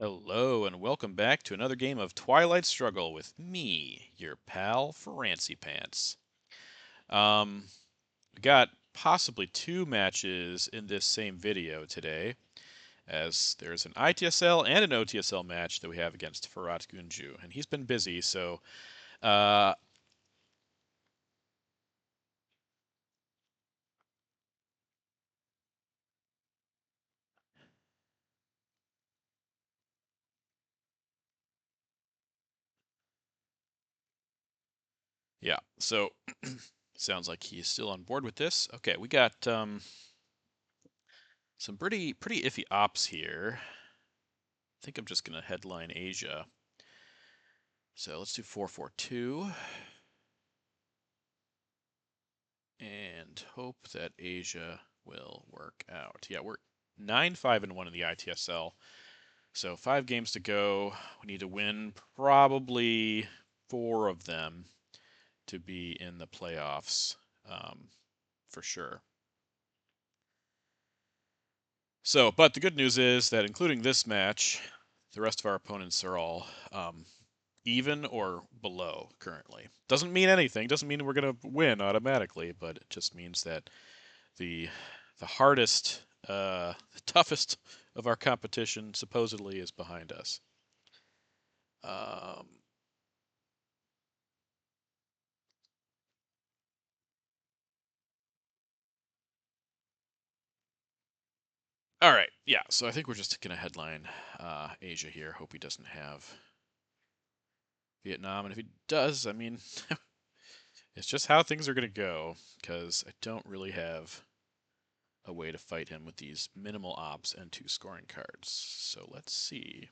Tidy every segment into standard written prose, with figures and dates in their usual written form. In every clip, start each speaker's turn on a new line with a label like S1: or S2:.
S1: Hello, and welcome back to another game of Twilight Struggle with me, your pal, Frantzypantz. Um, we got possibly two matches in this same video today, as there's an ITSL and an OTSL match that we have against Firat Guncu, and he's been busy, so uh, yeah. So sounds like he's still on board with this. Okay, we got some pretty iffy ops here. I think I'm just gonna headline Asia. So let's do 442. And hope that Asia will work out. Yeah, we're 9-5-1 in the ITSL. So 5 games to go. We need to win probably 4 of them to be in the playoffs for sure. So, but the good news is that including this match, the rest of our opponents are all even or below currently. Doesn't mean anything. Doesn't mean we're going to win automatically, but it just means that the the hardest, the toughest of our competition supposedly is behind us. Um, all right, yeah. So I think we're just gonna headline Asia here. Hope he doesn't have Vietnam, and if he does, I mean, it's just how things are gonna go because I don't really have a way to fight him with these minimal ops and 2 scoring cards. So let's see.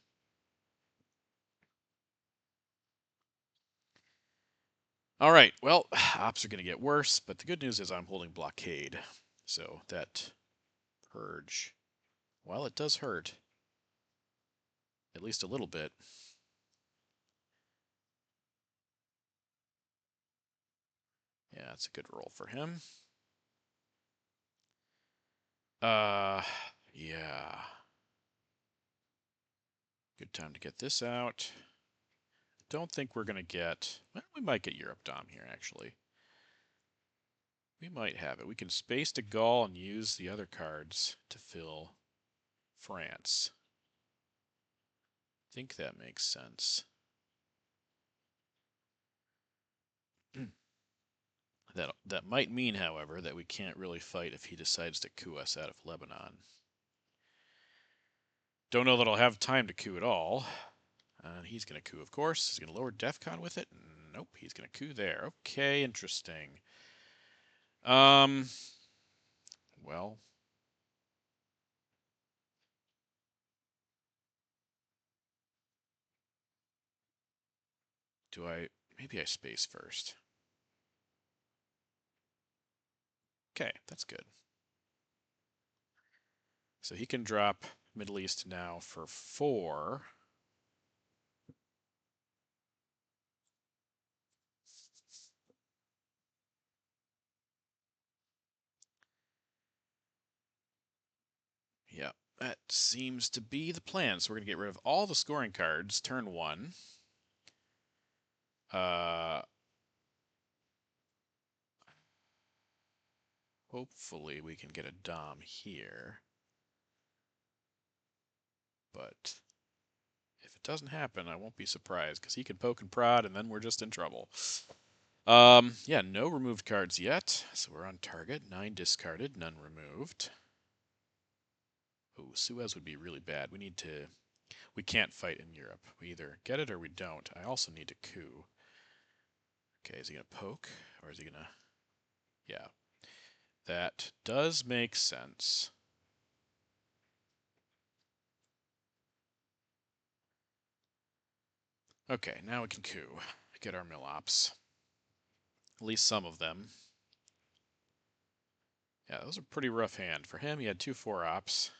S1: All right, well, ops are going to get worse, but the good news is I'm holding blockade. So that purge, while it does hurt, at least a little bit, yeah, it's a good roll for him. Uh, yeah. Good time to get this out. Don't think we're going to get, well, we might get Europe Dom here, actually. We might have it. We can space to Gaul and use the other cards to fill France. I think that makes sense. That might mean, however, that we can't really fight if he decides to coup us out of Lebanon. Don't know that I'll have time to coup at all. He's going to coup, of course. He's going to lower DEFCON with it. Nope, he's going to coup there. Okay, interesting. Um, well, do I? Maybe I space first. Okay, that's good. So he can drop Middle East now for 4. Yeah, that seems to be the plan. So we're going to get rid of all the scoring cards turn 1. Uh, Hopefully we can get a Dom here. But if it doesn't happen, I won't be surprised because he can poke and prod and then we're just in trouble. Yeah, no removed cards yet. So we're on target. 9 discarded, none removed. Oh, Suez would be really bad. We can't fight in Europe. We either get it or we don't. I also need to coup. Okay, is he going to poke or is he going to, yeah. That does make sense. Okay, now we can coup. Get our mill ops. At least some of them. Yeah, that was a pretty rough hand. For him, he had 2 4 ops.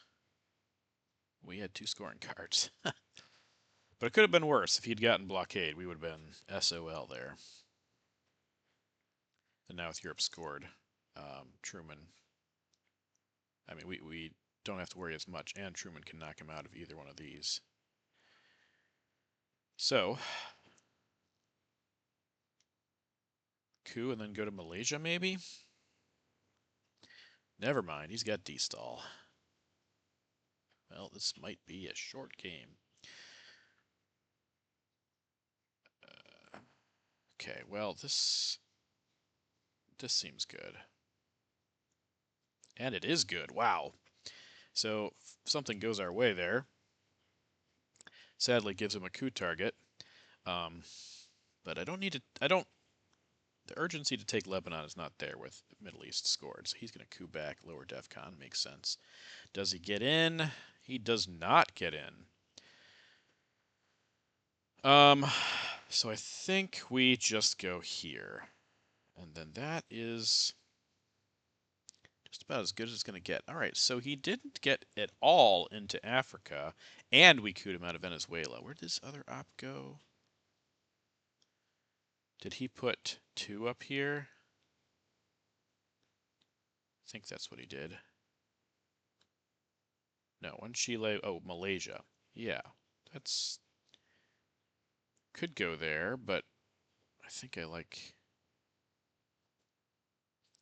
S1: We had 2 scoring cards. But it could have been worse. If he'd gotten blockade, we would have been SOL there. And now with Europe scored, Truman, I mean, we don't have to worry as much, and Truman can knock him out of either one of these. So, coup and then go to Malaysia, maybe? Never mind, he's got D-stall. Well, this might be a short game. Okay, well, this seems good. And it is good, wow. So, something goes our way there. Sadly, gives him a coup target. But I don't need to, the urgency to take Lebanon is not there with Middle East scored. So he's going to coup back, lower DEFCON, makes sense. Does he get in? He does not get in. So I think we just go here. And then that is just about as good as it's going to get. All right, so he didn't get at all into Africa, and we cooed him out of Venezuela. Where did this other op go? Did he put 2 up here? I think that's what he did. No, one Chile. Oh, Malaysia. Yeah, that's could go there, but I think I like.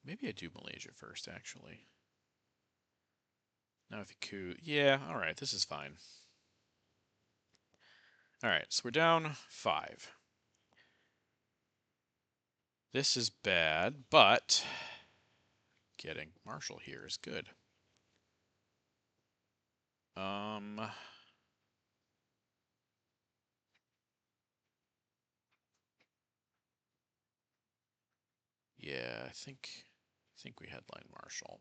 S1: Maybe I do Malaysia first, actually. Now if you coup, yeah, all right, this is fine. All right, so we're down 5. This is bad, but getting Marshall here is good. Yeah, I think we headline Marshall.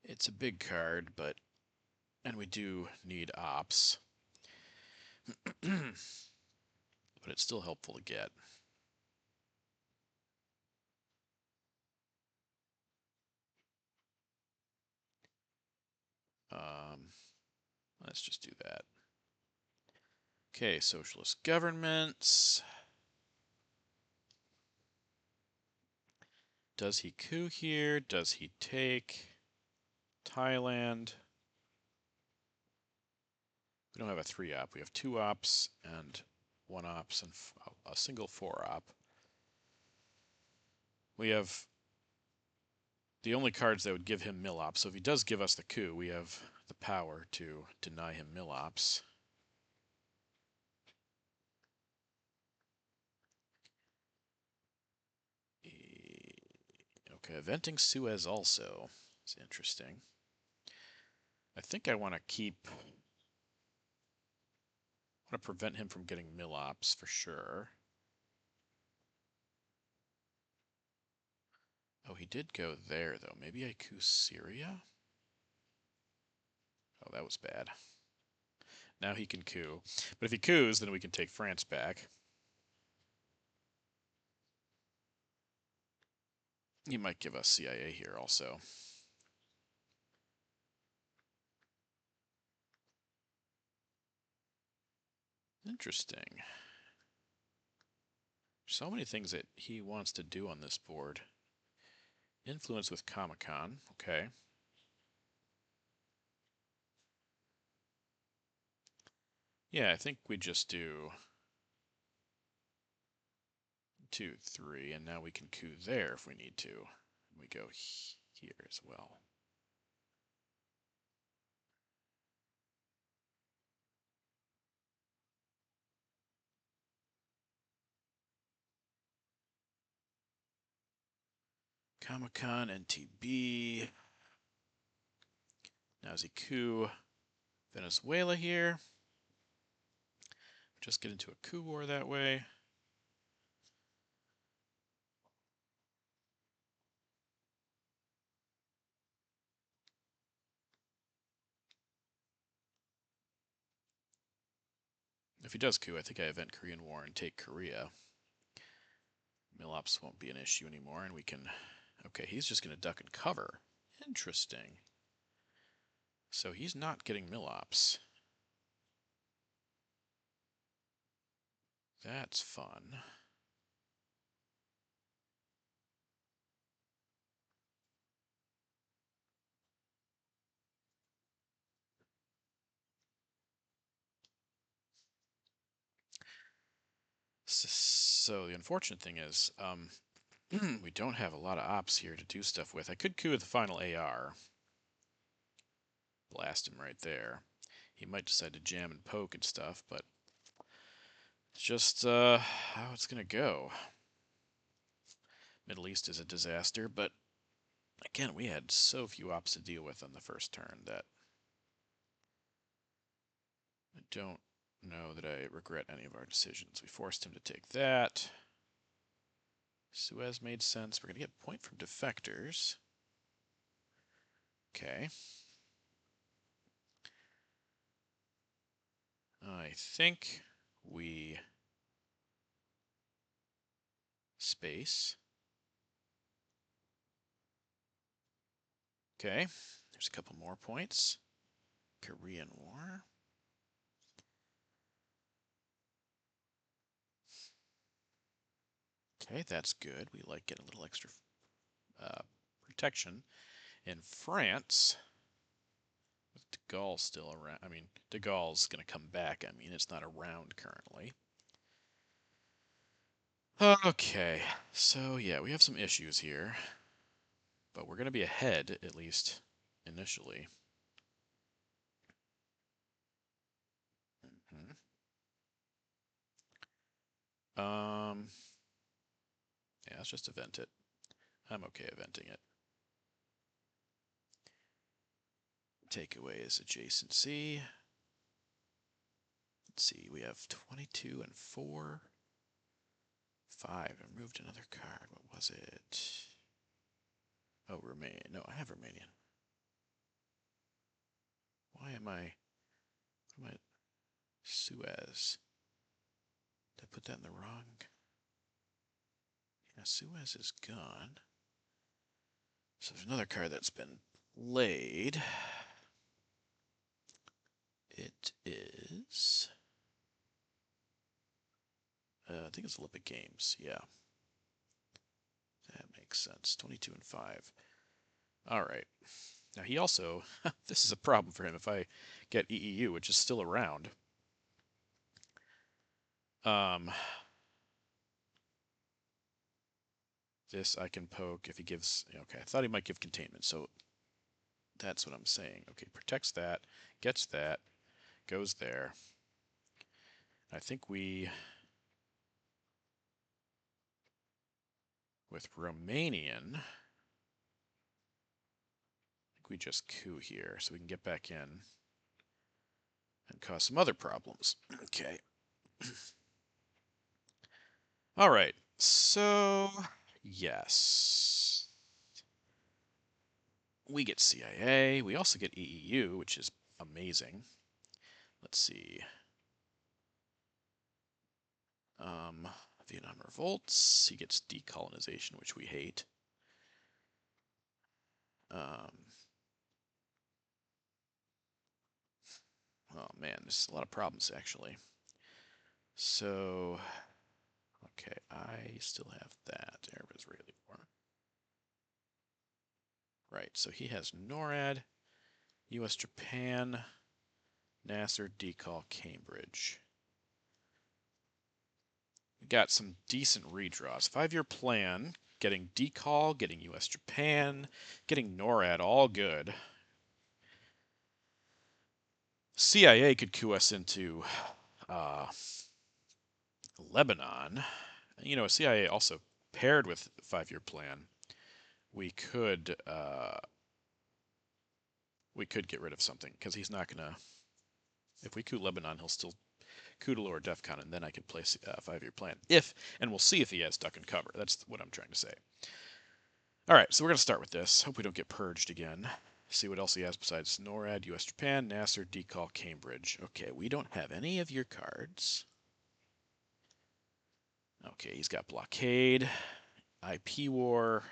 S1: It's a big card, but and we do need ops. But it's still helpful to get. Let's just do that. Okay, socialist governments. Does he coup here? Does he take Thailand? We don't have a 3-op. We have 2 ops and 1 ops and a single 4-op. We have the only cards that would give him mill-ops. So if he does give us the coup, we have the power to deny him mill-ops. Okay, eventing Suez also. It's interesting. I think I want to prevent him from getting mill-ops for sure. Oh, he did go there, though. Maybe I coup Syria? Oh, that was bad. Now he can coup. But if he coups, then we can take France back. He might give us CIA here also. Interesting. So many things that he wants to do on this board. Influence with Comic-Con. Okay. Yeah, I think we just do 2, 3, and now we can coup there if we need to. We go here as well. Comic-Con, NTB. Now is he coup Venezuela here? Just get into a coup war that way. If he does coup, I think I event Korean War and take Korea. Mill-ops won't be an issue anymore, and we can... Okay, he's just going to duck and cover. Interesting. So he's not getting mill-ops. That's fun. So the unfortunate thing is, we don't have a lot of ops here to do stuff with. I could coup with the final AR. Blast him right there. He might decide to jam and poke and stuff, but it's just how it's going to go. Middle East is a disaster, but again, we had so few ops to deal with on the first turn that I don't know that I regret any of our decisions. We forced him to take that. Suez made sense. We're going to get point from defectors. Okay. I think we space. Okay. There's a couple more points. Korean War. Okay, that's good. We like getting a little extra protection. In France, with de Gaulle still around, I mean, de Gaulle's going to come back. I mean, it's not around currently. Okay, so yeah, we have some issues here, but we're going to be ahead, at least initially. Yeah, let's just event it. I'm okay eventing it. Takeaway is adjacency. Let's see, we have 22 and 4. 5. I moved another card. What was it? Oh, Romanian. No, I have Romanian. Why am I... Suez. Did I put that in the wrong... Yeah, Suez is gone. So there's another card that's been laid. It is... I think it's Olympic Games, yeah. That makes sense. 22 and 5. All right. Now he also, this is a problem for him if I get EEU, which is still around. This I can poke if he gives, okay, I thought he might give containment, so that's what I'm saying. Okay, protects that, gets that, goes there. I think we, with Romanian, I think we just coup here so we can get back in and cause some other problems. Okay. All right, so yes. We get CIA. We also get EEU, which is amazing. Let's see. Vietnam revolts. He gets decolonization, which we hate. Oh man, there's a lot of problems actually. So, okay, I still have that Arab-Israeli war. Right, so he has NORAD, U.S.-Japan, Nasser, decall, Cambridge. We got some decent redraws. 5-year plan, getting decall, getting U.S.-Japan, getting NORAD, all good. CIA could coup us into Lebanon. CIA also paired with 5-year plan. We could get rid of something because he's not gonna. If we coup Lebanon, he'll still coup to lower DEFCON, and then I can place a 5-year plan. And we'll see if he has duck and cover. That's what I'm trying to say. All right, so we're gonna start with this. Hope we don't get purged again. See what else he has besides NORAD, U.S.-Japan, Nasser, decall, Cambridge. Okay, we don't have any of your cards. Okay, he's got blockade, IP war,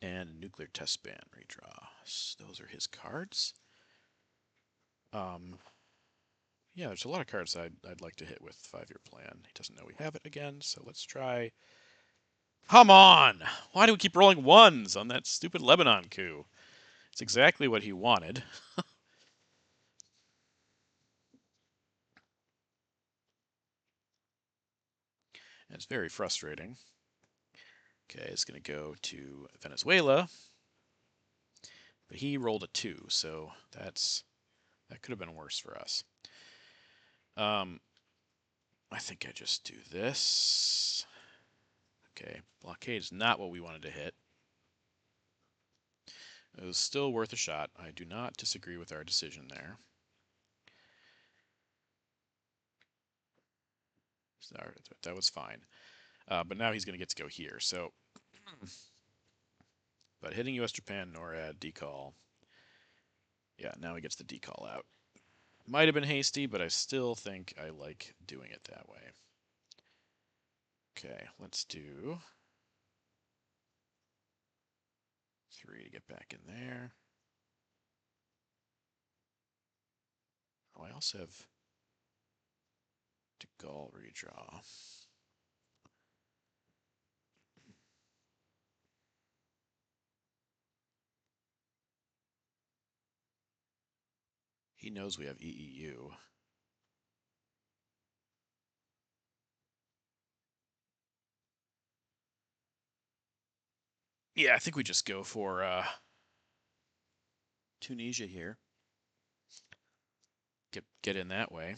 S1: and nuclear test ban redraw. So those are his cards. Yeah, there's a lot of cards I'd like to hit with 5-year plan. He doesn't know we have it again, so let's try. Come on! Why do we keep rolling ones on that stupid Lebanon coup? It's exactly what he wanted. It's very frustrating. Okay, it's going to go to Venezuela. But he rolled a 2, so that could have been worse for us. I think I just do this. Okay, blockade is not what we wanted to hit. It was still worth a shot. I do not disagree with our decision there. So that was fine. But now he's going to get to go here. So, but hitting U.S. Japan NORAD decall. Yeah, now he gets the decall out. Might have been hasty, but I still think I like doing it that way. Okay, let's do 3 to get back in there. Oh, I also have de Gaulle redraw. He knows we have EEU. Yeah, I think we just go for Tunisia here. Get in that way.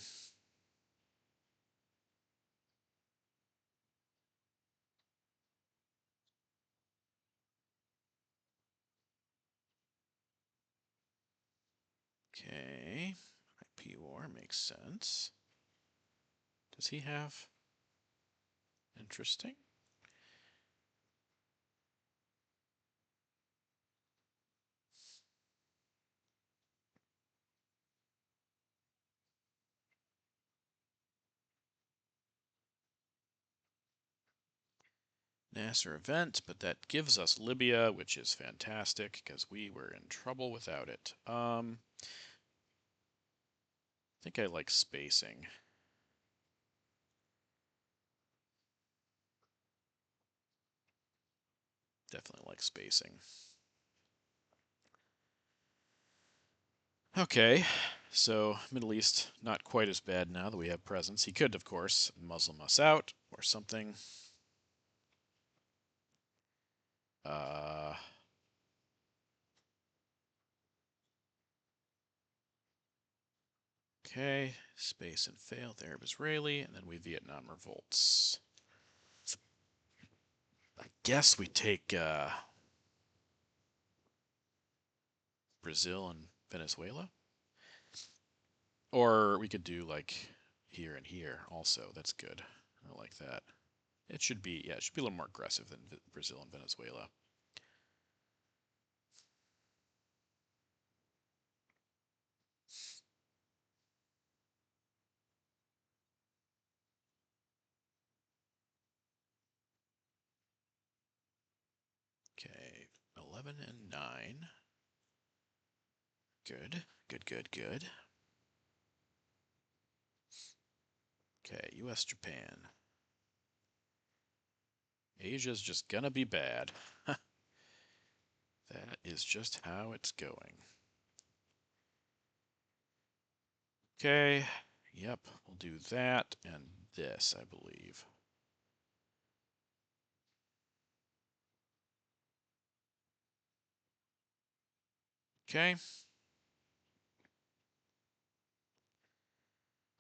S1: Okay, IP war makes sense. Does he have? Interesting. Nasser event, but that gives us Libya, which is fantastic because we were in trouble without it. I think I like spacing. Definitely like spacing. Okay, so Middle East not quite as bad now that we have presence. He could, of course, Muslim us out or something. Okay, space and fail the Arab Israeli, and then we Vietnam revolts. I guess we take Brazil and Venezuela. Or we could do like here and here also. That's good. I like that. It should be, yeah, it should be a little more aggressive than Brazil and Venezuela. Okay, 11 and 9. Good, good, good, good. Okay, U.S. Japan. Asia's just gonna be bad. That is just how it's going. Okay, yep, we'll do that and this, I believe. Okay.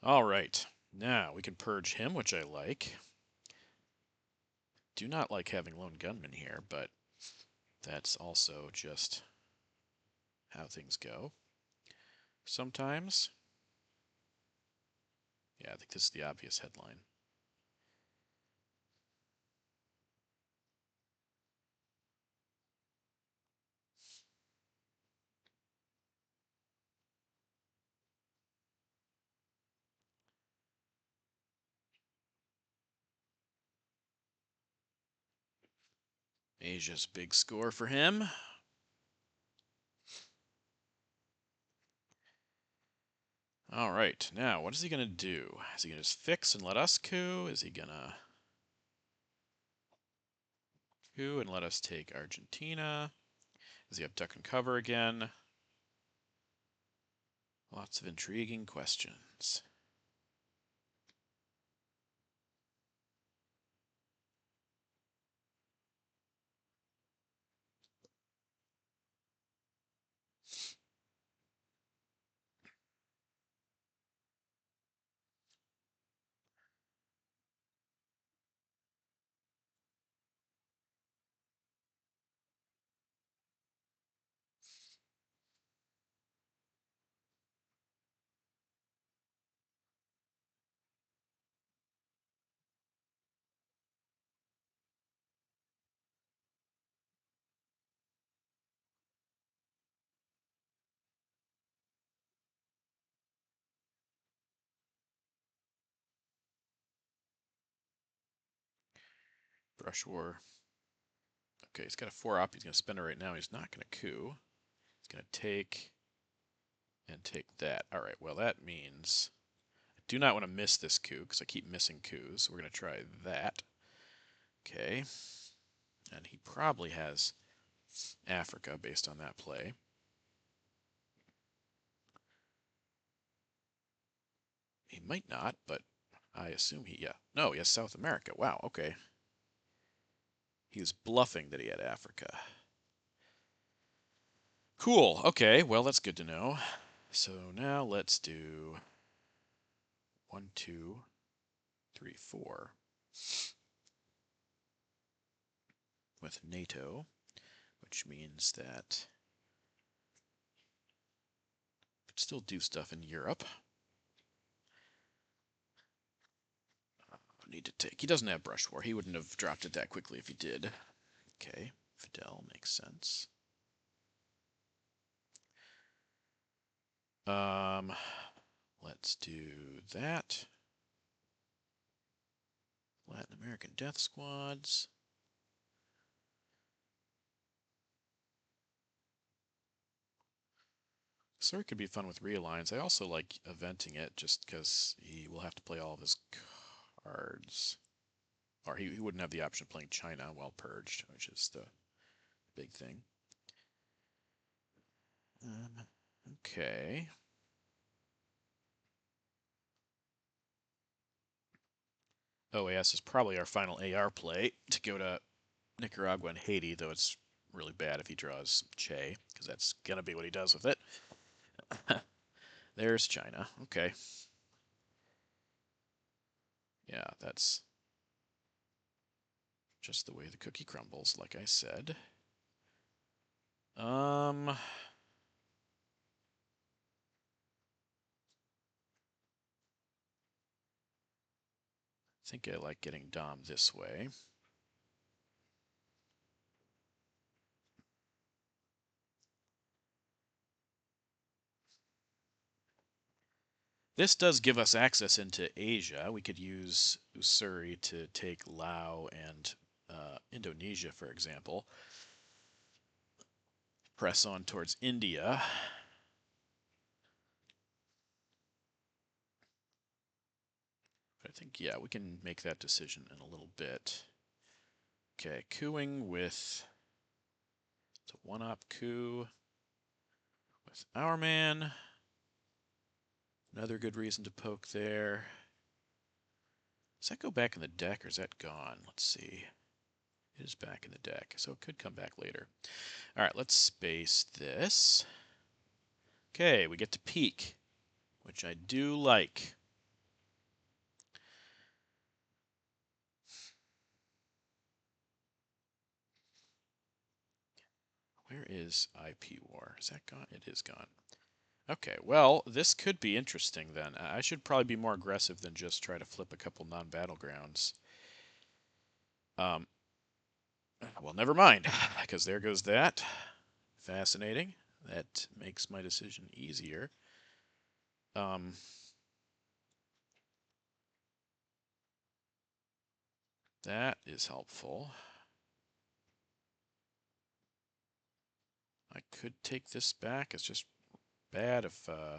S1: All right, now we can purge him, which I like. Do not like having lone gunmen here, but that's also just how things go sometimes. Yeah, I think this is the obvious headline. Asia's big score for him. All right, now what is he going to do? Is he going to just fix and let us coup? Is he going to coup and let us take Argentina? Does he have duck and cover again? Lots of intriguing questions. Brush war. Okay, he's got a 4-op. He's going to spend it right now. He's not going to coup. He's going to take and take that. All right, well, that means I do not want to miss this coup because I keep missing coups. We're going to try that. Okay. And he probably has Africa based on that play. He might not, but I assume yeah. No, he has South America. Wow, okay. He was bluffing that he had Africa. Cool, okay, well, that's good to know. So now let's do 1, 2, 3, 4 with NATO, which means that we could still do stuff in Europe. Need to take. He doesn't have brush war. He wouldn't have dropped it that quickly if he did. Okay, Fidel makes sense. Let's do that. Latin American death squads. Sir could be fun with realigns. I also like eventing it just because he will have to play all of his cards. Or he wouldn't have the option of playing China while purged, which is the big thing. Okay. OAS is probably our final AR play to go to Nicaragua and Haiti, though it's really bad if he draws Che, because that's going to be what he does with it. There's China. Okay. Yeah, that's just the way the cookie crumbles, like I said. I think I like getting Dom this way. This does give us access into Asia. We could use Ussuri to take Laos and Indonesia, for example. Press on towards India. But I think, yeah, we can make that decision in a little bit. Okay, cooing with... It's a 1-op coup with our man. Another good reason to poke there. Does that go back in the deck or is that gone? Let's see. It is back in the deck, so it could come back later. All right, let's space this. Okay, we get to peek, which I do like. Where is IP War? Is that gone? It is gone. Okay, well, this could be interesting then. I should probably be more aggressive than just try to flip a couple non-battlegrounds. Well, never mind, because there goes that. Fascinating. That makes my decision easier. That is helpful. I could take this back. It's just bad if... Yeah.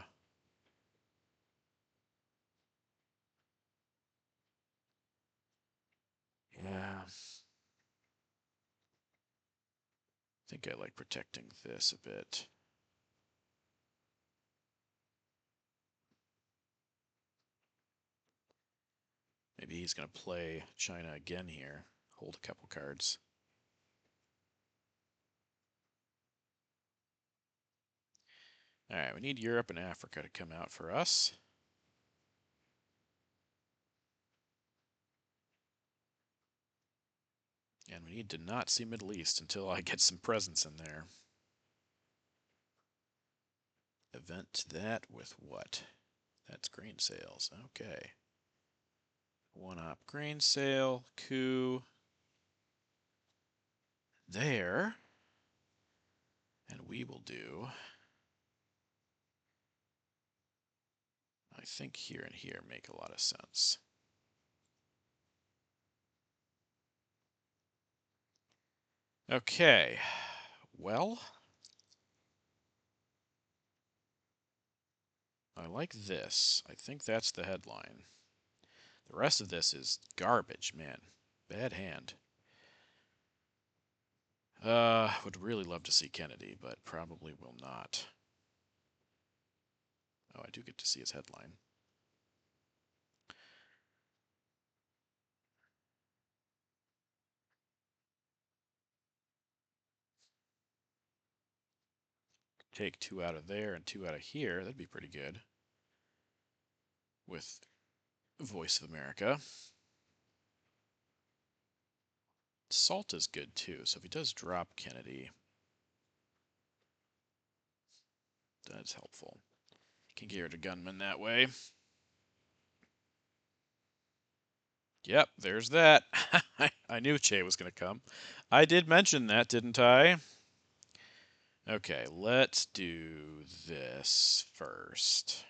S1: I think I like protecting this a bit. Maybe he's going to play China again here. Hold a couple cards. All right, we need Europe and Africa to come out for us. And we need to not see Middle East until I get some presence in there. Event that with what? That's grain sales. Okay. 1-op grain sale, coup. There. And we will do, I think here and here make a lot of sense. Okay, well, I like this. I think that's the headline. The rest of this is garbage, man. Bad hand. Would really love to see Kennedy, but probably will not. Oh, I do get to see his headline. Take 2 out of there and 2 out of here. That'd be pretty good. With Voice of America. Salt is good too, so if he does drop Kennedy, that's helpful. Can get rid of gunman that way. Yep, there's that. I knew Che was going to come. I did mention that, didn't I? Okay, let's do this first.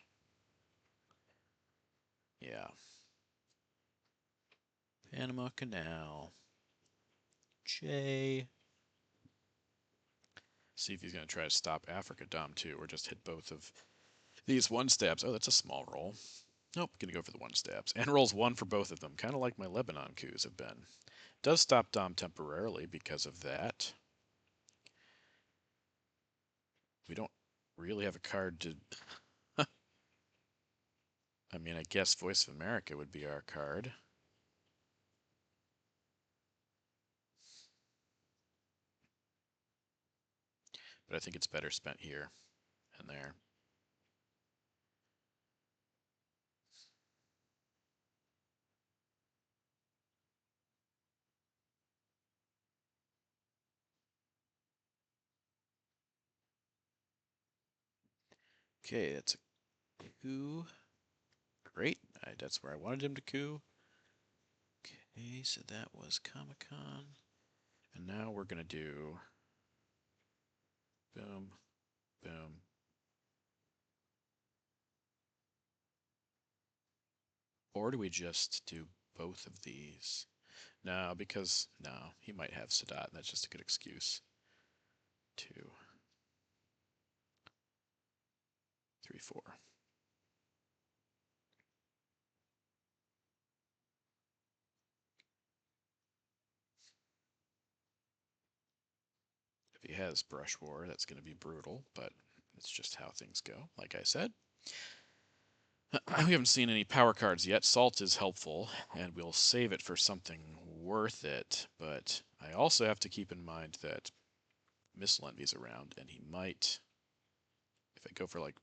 S1: Yeah. Panama Canal. Che. See if he's going to try to stop Africa Dom too, or just hit both of these one stabs. Oh, that's a small roll. Nope, gonna go for the one stabs. And rolls 1 for both of them, kind of like my Lebanon coups have been. Does stop Dom temporarily because of that. We don't really have a card to... I mean, I guess Voice of America would be our card. But I think it's better spent here and there. Okay, that's a coup. Great. That's where I wanted him to coup. Okay, so that was Comic-Con. And now we're going to do... Boom, boom. Or do we just do both of these? No, because... No, he might have Sadat, and that's just a good excuse. 2, 3, 4. If he has Brush War, that's going to be brutal, but it's just how things go, like I said. We haven't seen any power cards yet. Salt is helpful, and we'll save it for something worth it, but I also have to keep in mind that Missile Envy's around, and he might, if I go for like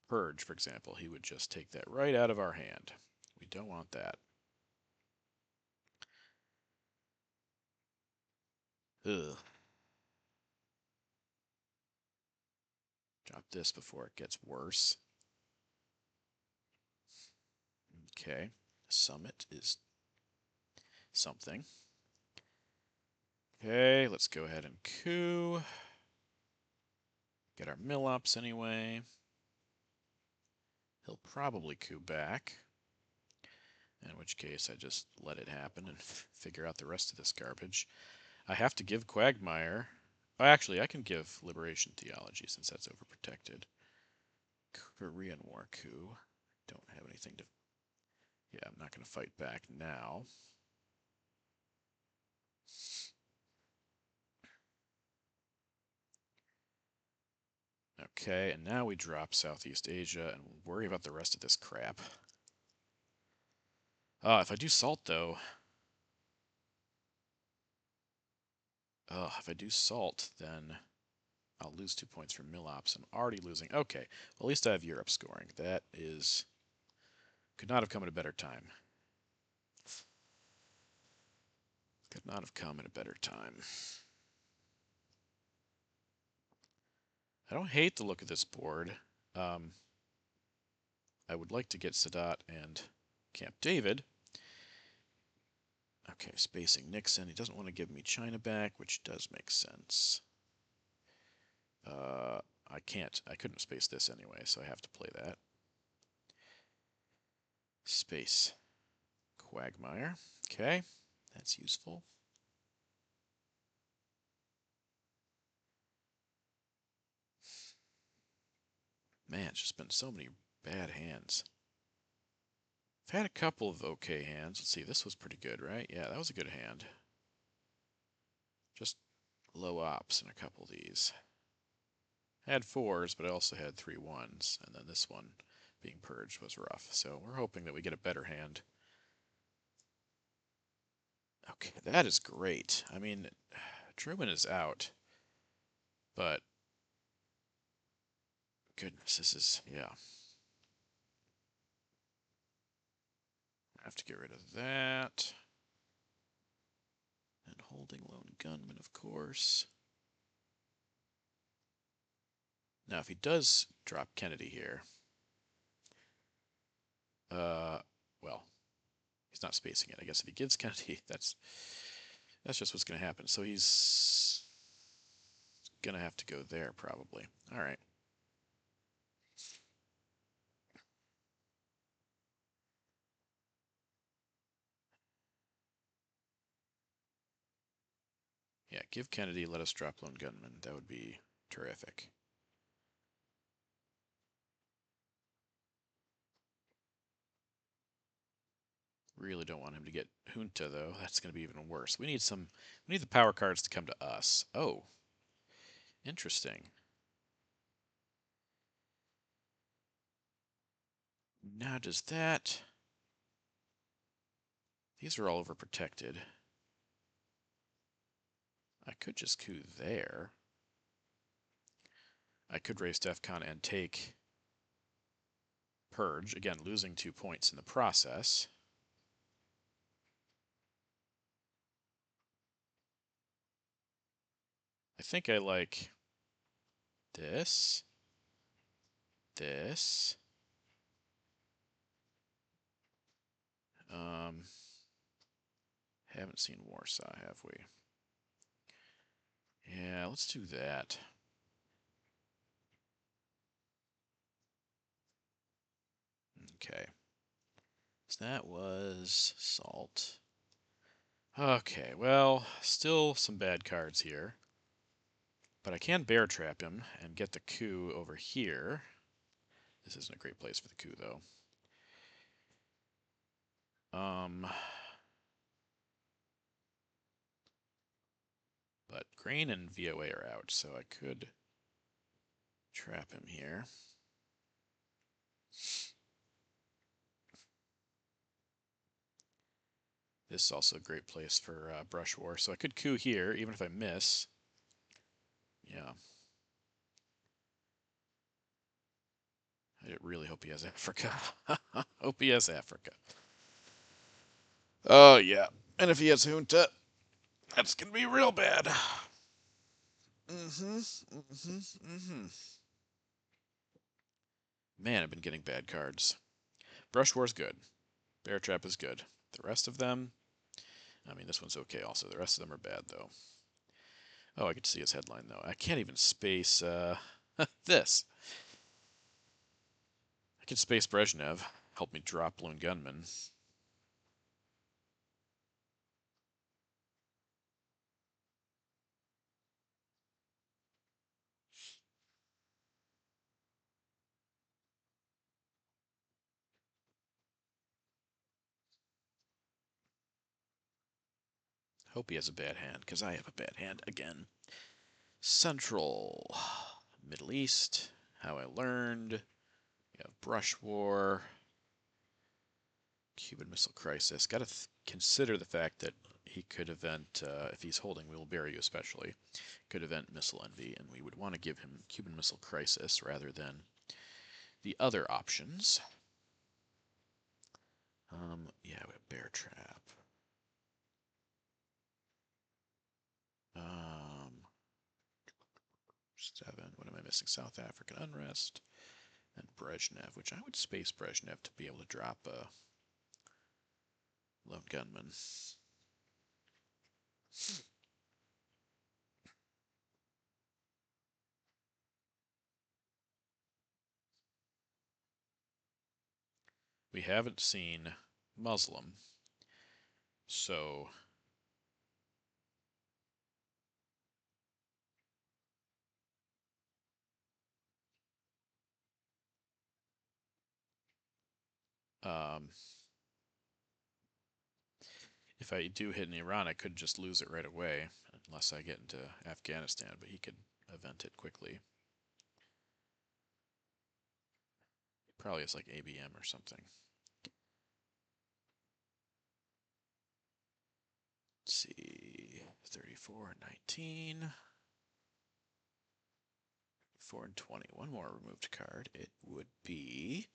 S1: Purge, for example, he would just take that right out of our hand. We don't want that. Ugh. Drop this before it gets worse. Okay. Summit is something. Okay, let's go ahead and coup. Get our mill ups anyway. He'll probably coup back. In which case I just let it happen and figure out the rest of this garbage. I have to give Quagmire... Oh, actually, I can give Liberation Theology since that's overprotected. Korean War coup. Don't have anything to... Yeah, I'm not going to fight back now. Okay, and now we drop Southeast Asia and worry about the rest of this crap. If I do Salt, though... if I do Salt, then I'll lose 2 points from Mill-Ops. I'm already losing. Okay, well, at least I have Europe scoring. That is... Could not have come at a better time. Could not have come at a better time. I don't hate the look of this board. I would like to get Sadat and Camp David. Okay, spacing Nixon. He doesn't want to give me China back, which does make sense. I can't. I couldn't space this anyway, so I have to play that. Space Quagmire. Okay, that's useful. Man, it's just been so many bad hands. I've had a couple of okay hands. Let's see, this was pretty good, right? Yeah, that was a good hand. Just low ops in a couple of these. I had fours, but I also had 3 ones, and then this one being purged was rough. So we're hoping that we get a better hand. Okay, that is great. I mean, Truman is out, but goodness, this is, yeah. I have to get rid of that. And holding lone gunman, of course. Now, if he does drop Kennedy here, well, he's not spacing it. I guess if he gives Kennedy, that's just what's going to happen. So he's going to have to go there, probably. All right. Yeah, give Kennedy, let us drop lone gunman. That would be terrific. Really don't want him to get Junta, though. That's going to be even worse. We need the power cards to come to us. Oh, interesting. Now does that... These are all overprotected. I could just coup there. I could raise DEFCON and take Purge, again, losing 2 points in the process. I think I like this, this. Haven't seen Warsaw, have we? Yeah, let's do that. Okay. So that was Salt. Okay, well, still some bad cards here. But I can bear trap him and get the coup over here. This isn't a great place for the coup, though. But Grain and VOA are out, so I could trap him here. This is also a great place for Brush War, so I could coup here, even if I miss. Yeah. I really hope he has Africa. Hope he has Africa. Oh, yeah. And if he has Junta, that's going to be real bad. Man, I've been getting bad cards. Brush War's good. Bear Trap is good. The rest of them, I mean, this one's okay also. The rest of them are bad, though. Oh, I get to see his headline, though. I can't even space this. I can space Brezhnev. Help me drop Lone Gunman. Hope he has a bad hand, because I have a bad hand again. Central. Middle East. How I learned. We have Brush War. Cuban Missile Crisis. Got to consider the fact that he could event, if he's holding We'll Bury You especially, could event Missile Envy, and we would want to give him Cuban Missile Crisis rather than the other options. Yeah, we have Bear Trap. 7. What am I missing? South African Unrest and Brezhnev, which I would space Brezhnev to be able to drop a Lone Gunman. We haven't seen Muslim, so If I do hit an Iran, I could just lose it right away, unless I get into Afghanistan, but he could event it quickly. Probably has like ABM or something. Let's see, 34 and 19. 4 and 20. One more removed card. It would be...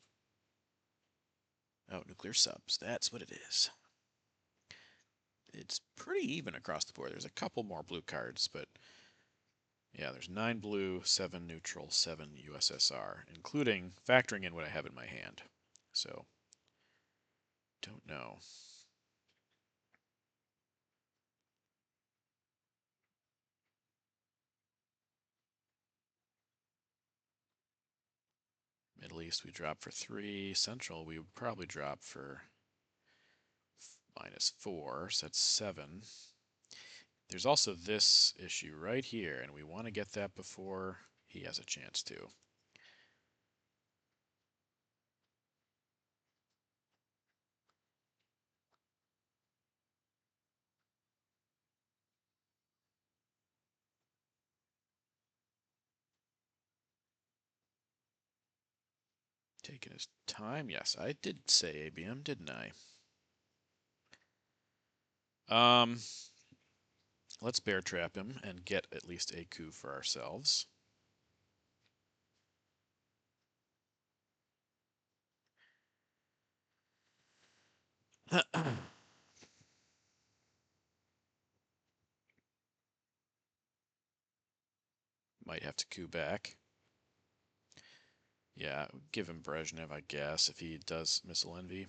S1: Oh, nuclear subs. That's what it is. It's pretty even across the board. There's a couple more blue cards, but yeah, there's 9 blue, 7 neutral, 7 USSR, including factoring in what I have in my hand. So, don't know. Middle East we drop for 3. Central we would probably drop for -4, so that's 7. There's also this issue right here, and we want to get that before he has a chance to. Taking his time. Yes, I did say ABM, didn't I? Let's bear trap him and get at least a coup for ourselves. Might have to coup back. Yeah, give him Brezhnev, I guess, if he does missile envy.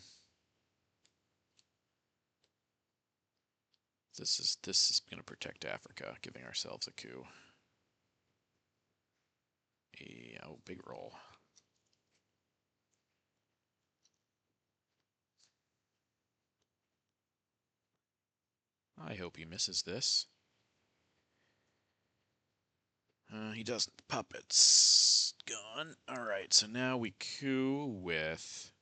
S1: This is going to protect Africa, giving ourselves a coup. Yeah, oh, big roll. I hope he misses this. He doesn't. Puppets. Gone. Alright, so now we coup with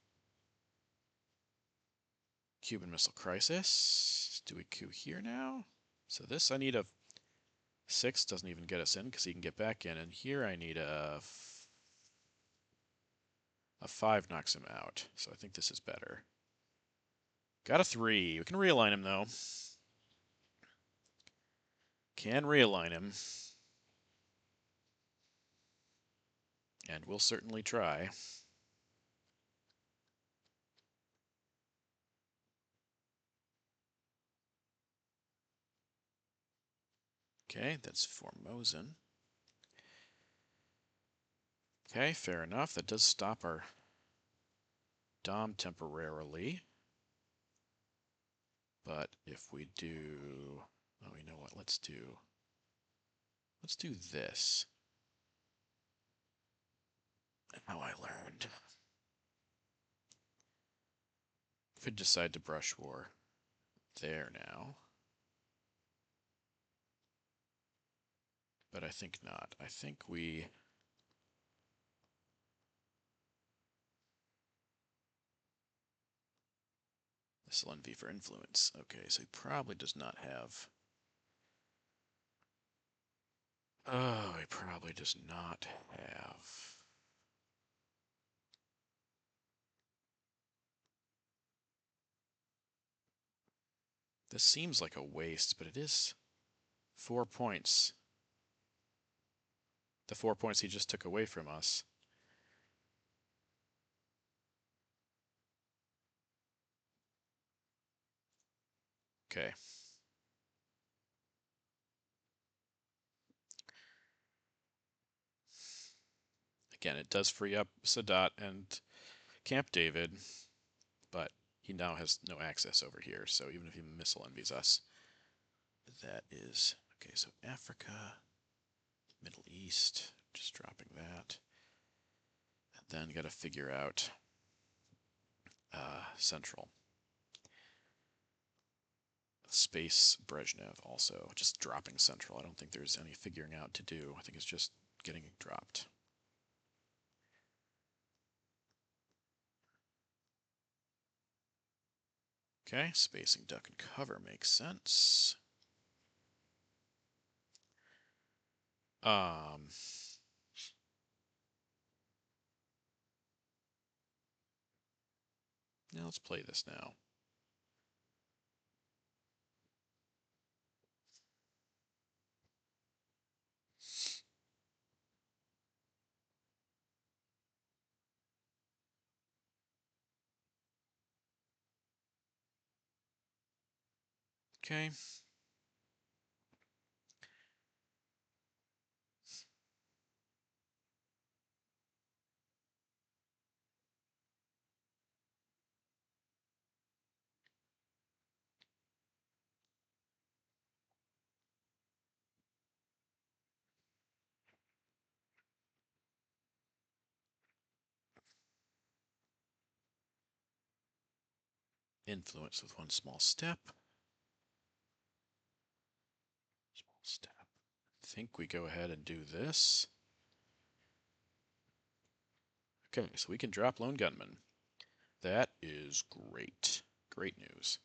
S1: Cuban Missile Crisis. Do we coup here now? So this, I need a 6, doesn't even get us in because he can get back in. And here I need a 5 knocks him out. So I think this is better. Got a 3. We can realign him though. Can realign him. And we'll certainly try. Okay, that's Formosan. Okay, fair enough. That does stop our Dom temporarily. But if we do... Oh, you know what? Let's do this. How I learned. Could decide to brush war there now. But I think not. I think we... Missile envy for influence. Okay, so he probably does not have... Oh, he probably does not have... This seems like a waste, but it is 4 points. The 4 points he just took away from us. Okay. Again, it does free up Sadat and Camp David, but he now has no access over here, so even if he missile envies us, that is... Okay, so Africa, Middle East, just dropping that. And then got to figure out Central. Space Brezhnev also, just dropping Central. I don't think there's any figuring out to do. I think it's just getting dropped. Okay, spacing, duck, and cover makes sense. Now let's play this now. Okay. Influence with one small step. Small step. I think we go ahead and do this. Okay, so we can drop Lone Gunman. That is great. Great news.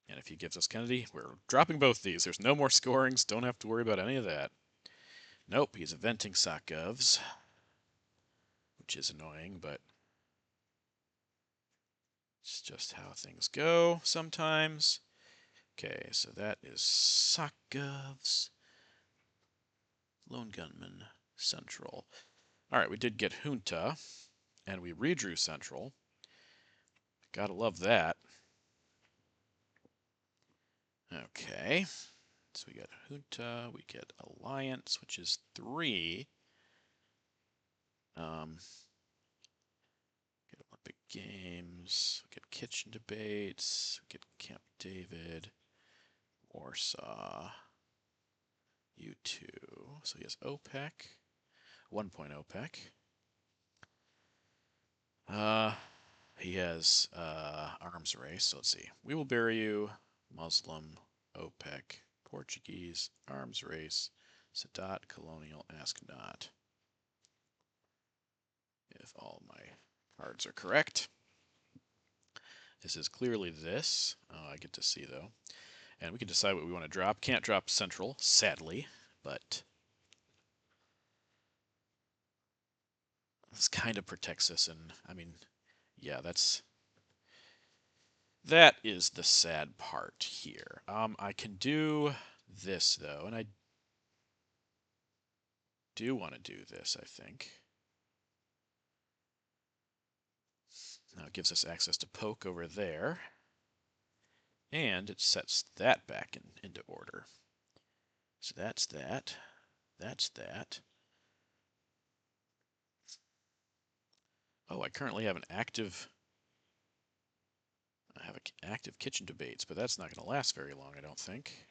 S1: And if he gives us Kennedy, we're dropping both these. There's no more scorings. Don't have to worry about any of that. Nope, he's eventing Sokovs, which is annoying, but it's just how things go sometimes. Okay, so that is Sokovs. Lone Gunman, Central. All right, we did get Junta, and we redrew Central. Gotta love that. Okay, so we got Junta, we get Alliance, which is 3. Get Olympic Games, get Kitchen Debates, get Camp David, Warsaw, U2. So he has OPEC, 1 point OPEC. He has arms race. So let's see. We will bury you, Muslim, OPEC, Portuguese, arms race, Sadat, colonial, ask not. If all my cards are correct. This is clearly this. I get to see though. And we can decide what we want to drop. Can't drop Central, sadly, but this kind of protects us. And I mean, yeah, that is the sad part here. I can do this though, and I do want to do this, I think. Now it gives us access to poke over there. And it sets that back into order. So that's that. That's that. Oh, I currently have an active... I have an active kitchen debates, but that's not going to last very long, I don't think.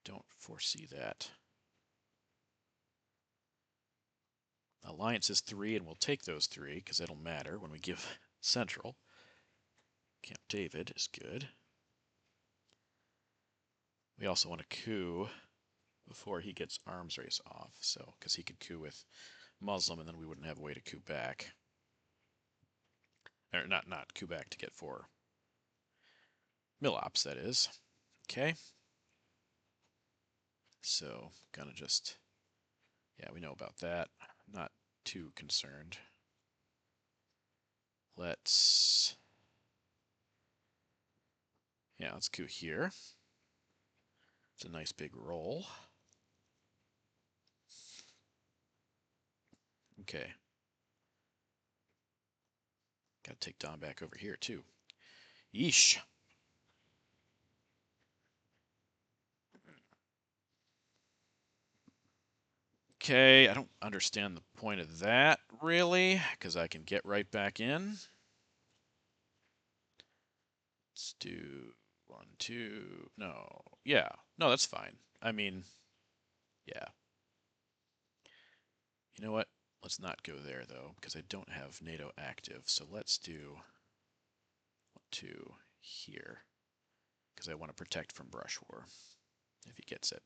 S1: Don't foresee that. Alliance is 3, and we'll take those 3, because it'll matter when we give Central. Camp David is good. We also want to coup before he gets arms race off, so because he could coup with Muslim, and then we wouldn't have a way to coup back. Or not coup back to get 4 Millops, that is. Okay. So, gonna just... Yeah, we know about that. Not too concerned. Let's... Yeah, let's coup here. It's a nice big roll. Okay. Gotta take Don back over here, too. Yeesh. Okay, I don't understand the point of that, really, because I can get right back in. Let's do 1, 2... No. Yeah. No, that's fine. I mean, yeah. You know what? Let's not go there, though, because I don't have NATO active. So let's do 1, 2 here, because I want to protect from brush war, if he gets it.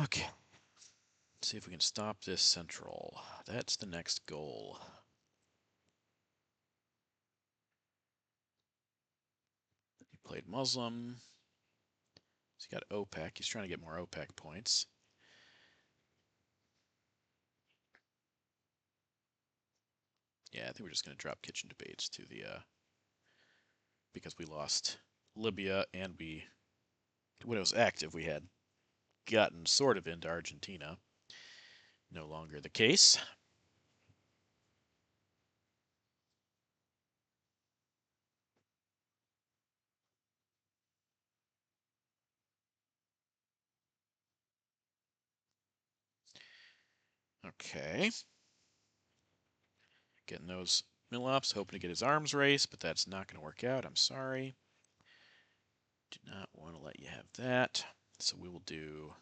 S1: Okay. Let's see if we can stop this central. That's the next goal. He played Muslim. He's got OPEC. He's trying to get more OPEC points. Yeah, I think we're just going to drop kitchen debates to the, because we lost Libya and when it was active, we had gotten sort of into Argentina. No longer the case. Okay. Getting those mill ops, hoping to get his arms race, but that's not going to work out. I'm sorry. Do not want to let you have that. So we will do...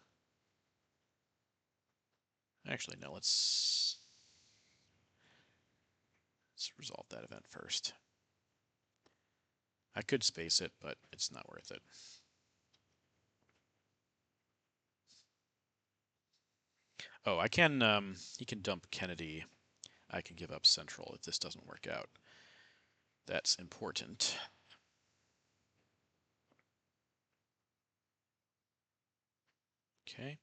S1: Actually, no, let's resolve that event first. I could space it, but it's not worth it. Oh, I can, he can dump Kennedy. I can give up Central if this doesn't work out. That's important. Okay.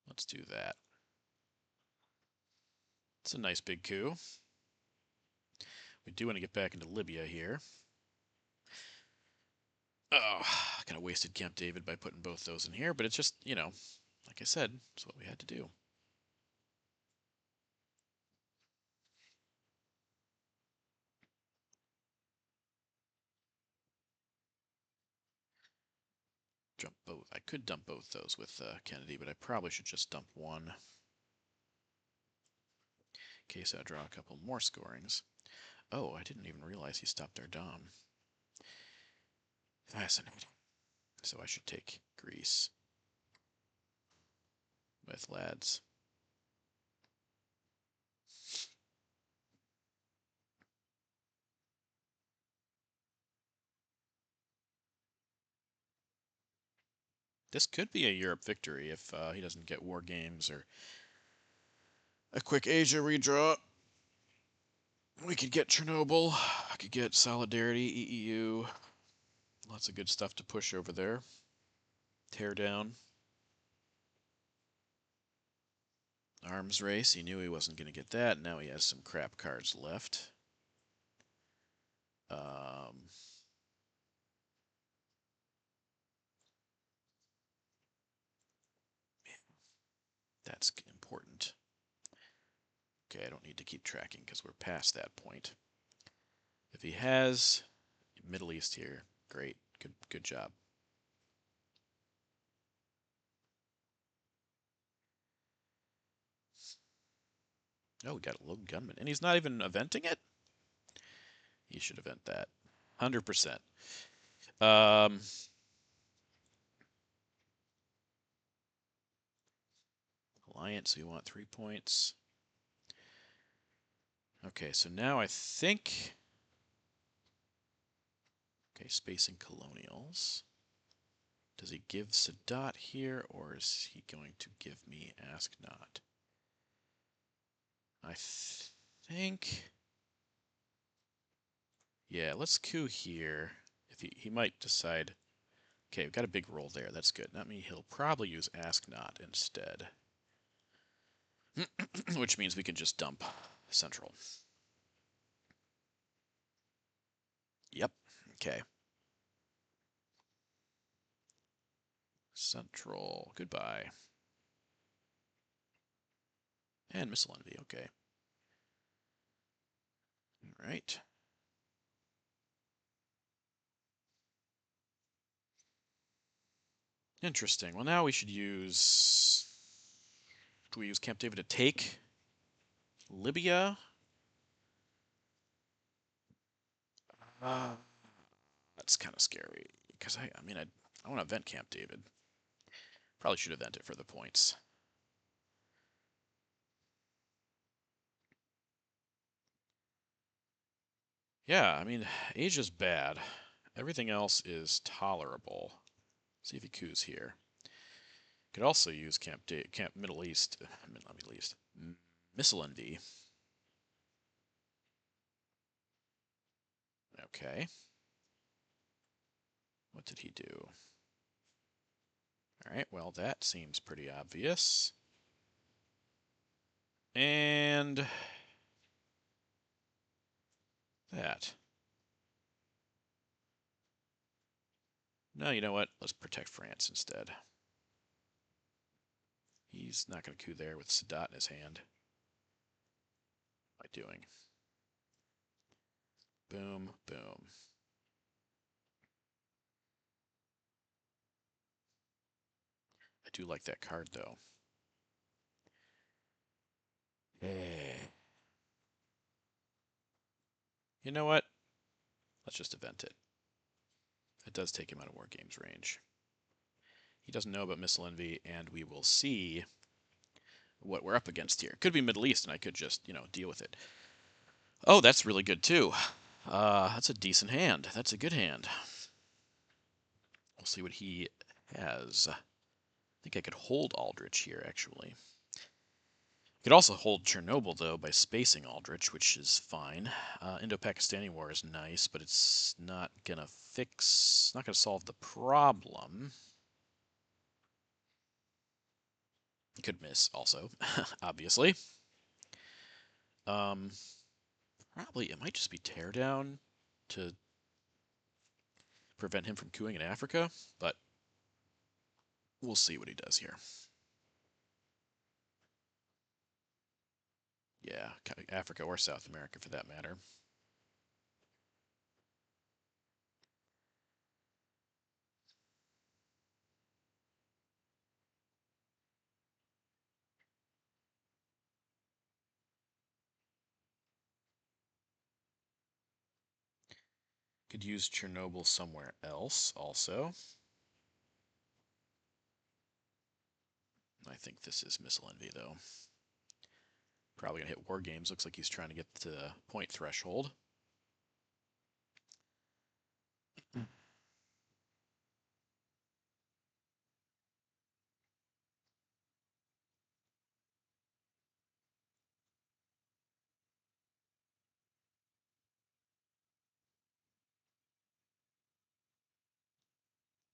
S1: Let's do that. It's a nice big coup. We do want to get back into Libya here. Oh, kind of wasted Camp David by putting both those in here, but it's just, you know, like I said, it's what we had to do. Dump both. I could dump both those with Kennedy, but I probably should just dump one. In case I draw a couple more scorings. Oh, I didn't even realize he stopped our Dom. Fascinating. So I should take Greece with lads. This could be a Europe victory if he doesn't get war games or a quick Asia redraw. We could get Chernobyl. I could get Solidarity, EEU. Lots of good stuff to push over there. Tear down. Arms race. He knew he wasn't going to get that. Now he has some crap cards left. That's important. Okay, I don't need to keep tracking because we're past that point. If he has Middle East here, great. Good job. Oh, we got a lone gunman. And he's not even eventing it? He should event that. 100%. Alliance, we want 3 points. Okay, so now I think... Okay, spacing colonials. Does he give Sadat here, or is he going to give me Ask Not? I think... Yeah, let's coup here. If he might decide... Okay, we've got a big roll there. That's good. That means he'll probably use Ask Not instead. Which means we can just dump Central. Yep. Okay. Central. Goodbye. And missile envy. Okay. All right. Interesting. Well, now we should use... Do we use Camp David to take Libya? That's kind of scary. Because, I mean, I want to event Camp David. Probably should event it for the points. Yeah, I mean, Asia's bad. Everything else is tolerable. See if he coups here. Could also use Camp Middle East, not Middle East, Missile Envy. Okay. What did he do? All right, well, that seems pretty obvious. And that. No, you know what? Let's protect France instead. He's not going to coup there with Sadat in his hand. What am I doing? Boom, boom. I do like that card, though. Hey. You know what? Let's just event it. It does take him out of War Games range. He doesn't know about Missile Envy, and we will see what we're up against here. Could be Middle East, and I could just, deal with it. Oh, that's really good, too. That's a decent hand. That's a good hand. We'll see what he has. I think I could hold Aldrich here, actually. I could also hold Chernobyl, though, by spacing Aldrich, which is fine. Indo-Pakistani War is nice, but it's not going to solve the problem. Could miss, also, obviously. Probably, it might just be Teardown to prevent him from coupping in Africa, but we'll see what he does here. Yeah, Africa or South America for that matter. Could use Chernobyl somewhere else also. I think this is Missile Envy, though. Probably going to hit War Games. Looks like he's trying to get to the point threshold.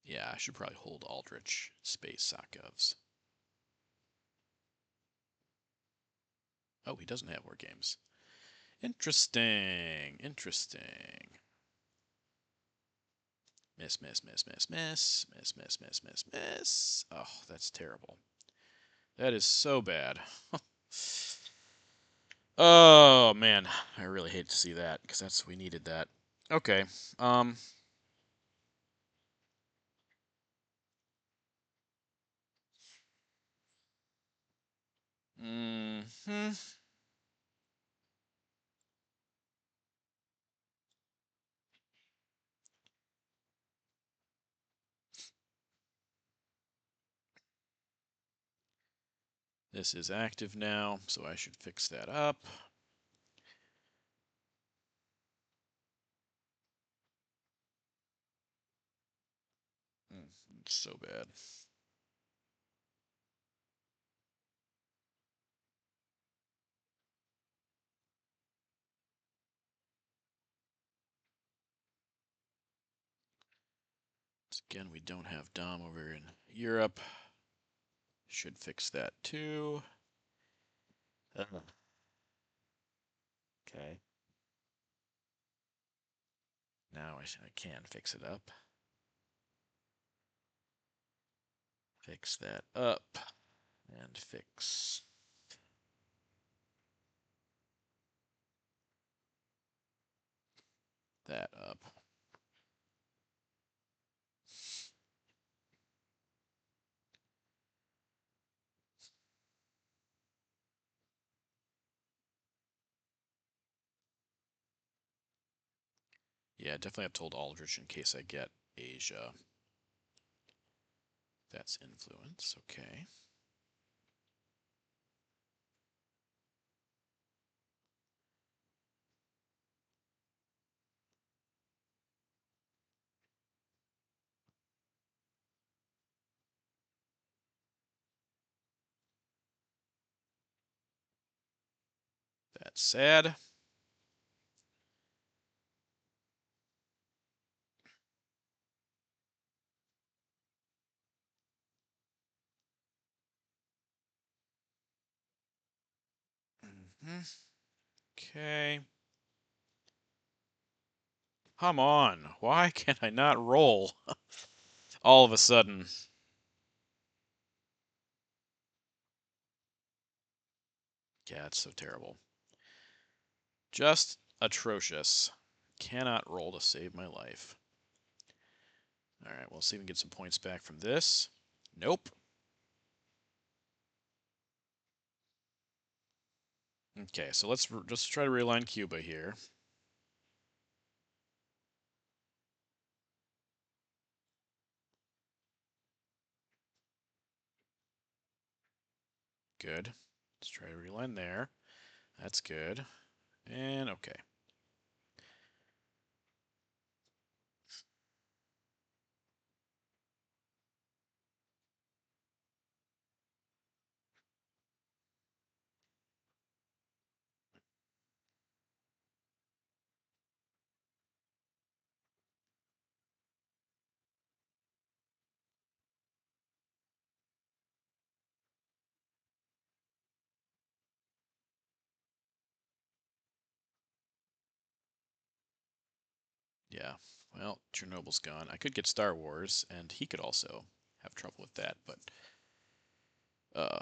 S1: Yeah, I should probably hold Aldrich, space Sakovs. Oh, he doesn't have War Games. Interesting. Interesting. Miss, miss, miss, miss, miss, miss, miss, miss, miss, miss. Oh, that's terrible. That is so bad. Oh, man. I really hate to see that, because we needed that. Okay. Hmm. This is active now, so I should fix that up. It's so bad. Again, we don't have Dom over in Europe. Should fix that too. Okay. Now I can fix it up. Fix that up. And fix that up. Yeah, definitely have told Aldrich in case I get Asia. That's influence, okay. That's sad. Okay. Come on. Why can I not roll all of a sudden? Yeah, it's so terrible. Just atrocious. Cannot roll to save my life. All right, we'll see if we can get some points back from this. Nope. Okay, so let's just try to realign Cuba here. Good. Let's try to realign there. That's good. And okay. Yeah. Well, Chernobyl's gone. I could get Star Wars, and he could also have trouble with that, but uh,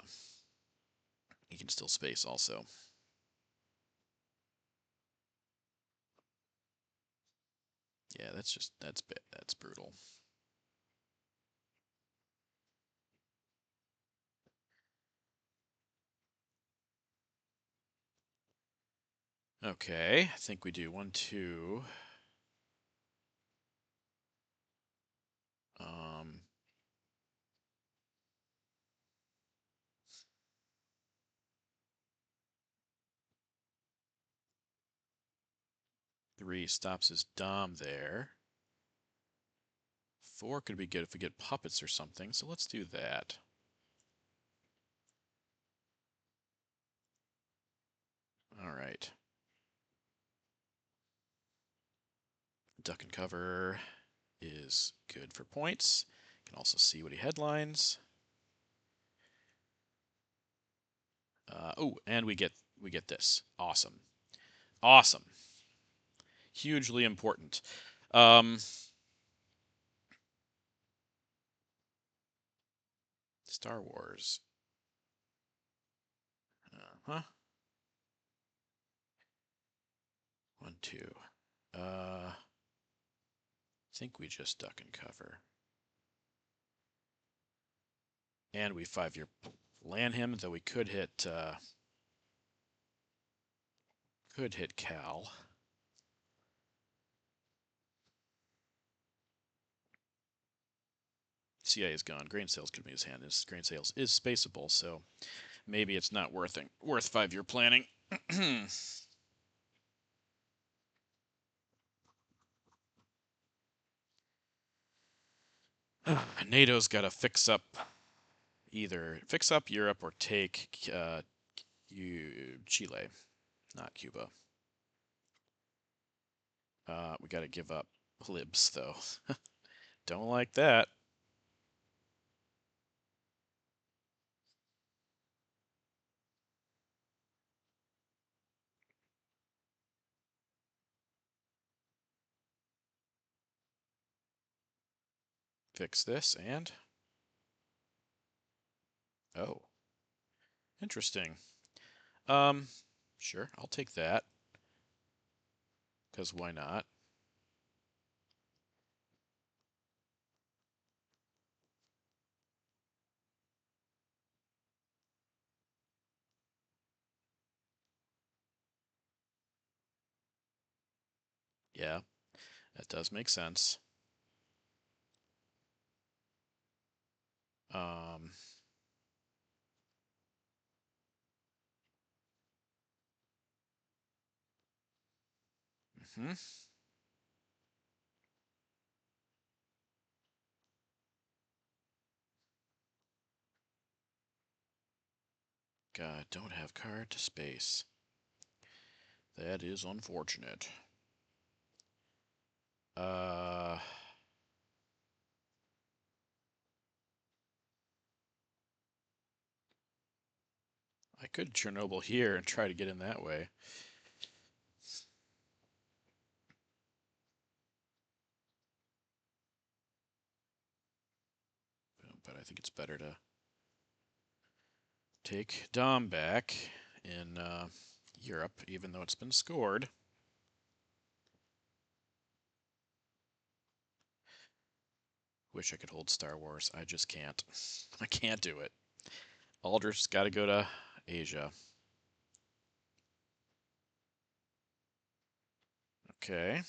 S1: he can still space also. Yeah, that's bad. That's brutal. Okay, I think we do 1, 2. Um, 3 stops his Dom there. 4 could be good if we get puppets or something, so let's do that. All right. Duck and cover is good for points. You can also see what he headlines. Oh, and we get this. Awesome. Awesome. Hugely important. Star Wars. Huh? 1, 2. I think we just duck and cover. And we 5-year land him, though we could hit Cal. CIA is gone. Grain sales could be his hand. His grain sales is spaceable, so maybe it's not worth 5-year planning. NATO's got to either fix up Europe or take Chile, not Cuba. We got to give up plebs, though. Don't like that. Fix this and... Oh, interesting. Um, sure, I'll take that. Because why not? Yeah, that does make sense. Um, hmm God, don't have card to space. That is unfortunate. I could Chernobyl here and try to get in that way. But I think it's better to take Dom back in Europe, even though it's been scored. Wish I could hold Star Wars. I just can't. I can't do it. Aldrich's got to go to Asia. Okay.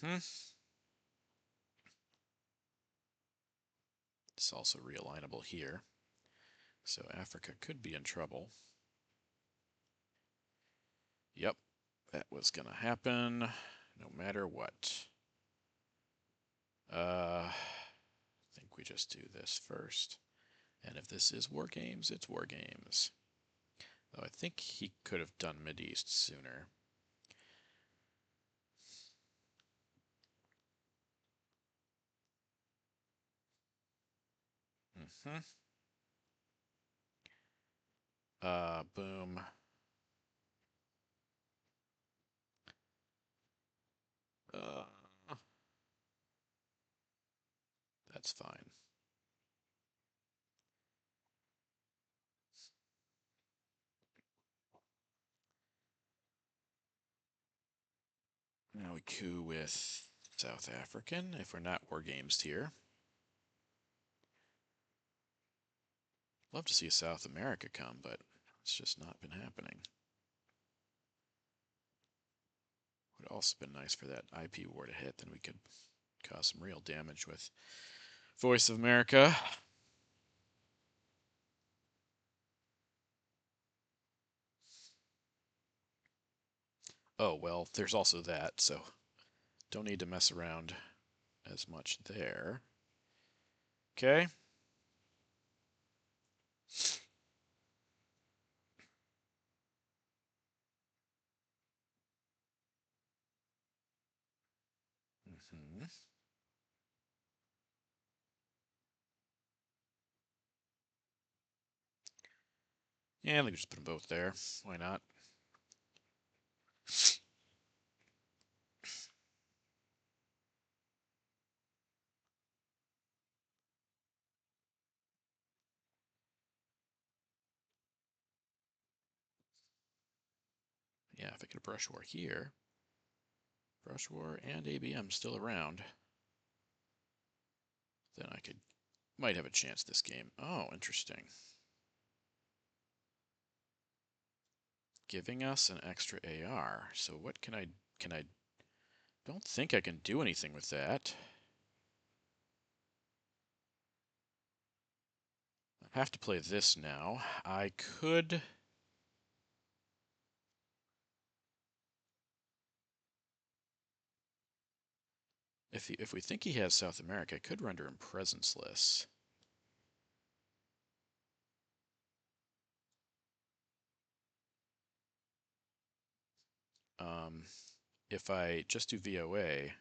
S1: Mm-hmm. It's also realignable here. So Africa could be in trouble. Yep, that was going to happen no matter what. I think we just do this first. And if this is War Games, it's War Games. Though I think he could have done Mideast sooner. Mm-hmm. Boom. Uh, that's fine. Now we coup with South African, if we're not War Games here. Love to see South America come, but it's just not been happening. Would also been nice for that IP war to hit, then we could cause some real damage with Voice of America. Oh, well, there's also that, so don't need to mess around as much there. Okay. Mm-hmm. Yeah, let me just put them both there. Why not? Yeah, if I get a brush war here, brush war and ABM still around, then I might have a chance this game. Oh, interesting. Giving us an extra AR. So what can I don't think I can do anything with that. I have to play this now. I could if we think he has South America, I could render him presenceless. Um, if I just do VOA,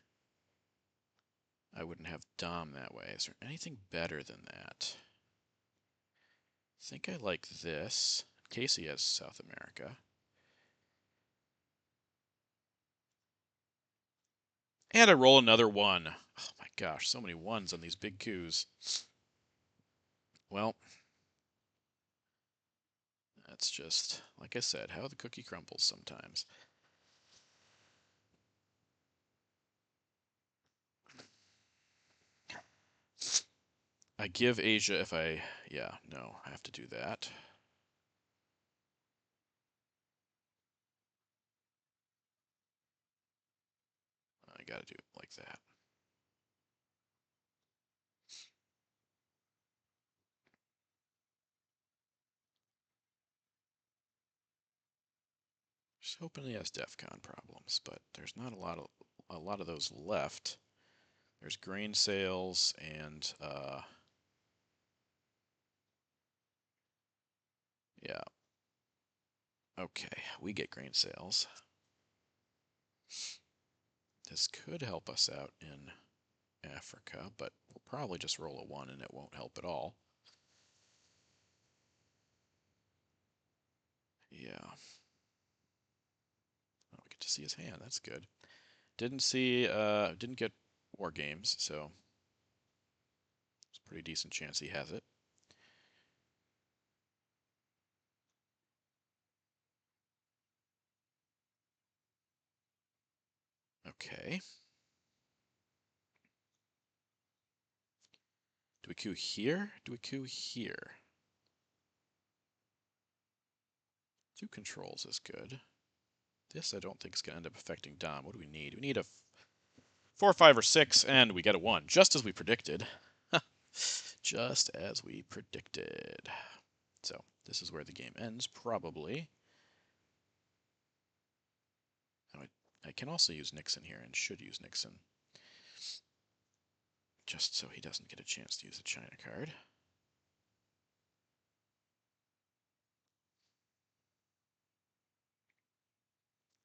S1: I wouldn't have Dom that way. Is there anything better than that? I think I like this, in case he has South America. And I roll another one. Oh my gosh, so many ones on these big coups. Well, that's just, like I said, how the cookie crumbles sometimes. I give Asia if I, yeah, no, I have to do that. I gotta do it like that. Just hoping he has DEF CON problems, but there's not a lot of those left. There's grain sales and yeah. Okay, we get grain sales. This could help us out in Africa, but we'll probably just roll a 1 and it won't help at all. Yeah. Oh, we get to see his hand. That's good. Didn't get war games, so it's a pretty decent chance he has it. Okay. Do we coup here? Do we coup here? 2 controls is good. This I don't think is going to end up affecting Dom. What do we need? We need a 4, 5, or 6, and we get a 1, just as we predicted. Just as we predicted. So this is where the game ends, probably. Oh, I can also use Nixon here, and should use Nixon. Just so he doesn't get a chance to use the China card.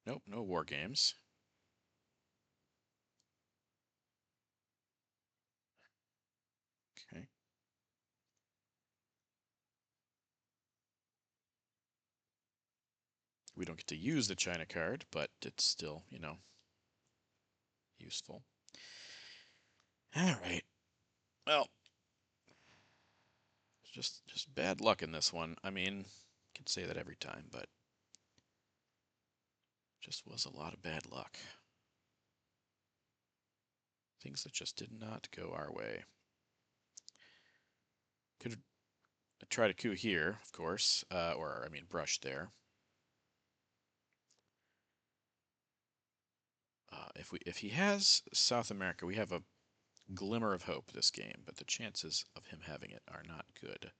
S1: Nope, no war games. Okay. We don't get to use the China card, but it's still, you know, useful. All right. Well, just bad luck in this one. I mean, I can say that every time, but just was a lot of bad luck. Things that just did not go our way. Could try to coup here, of course, or I mean brush there. If he has South America, we have a glimmer of hope this game, but the chances of him having it are not good.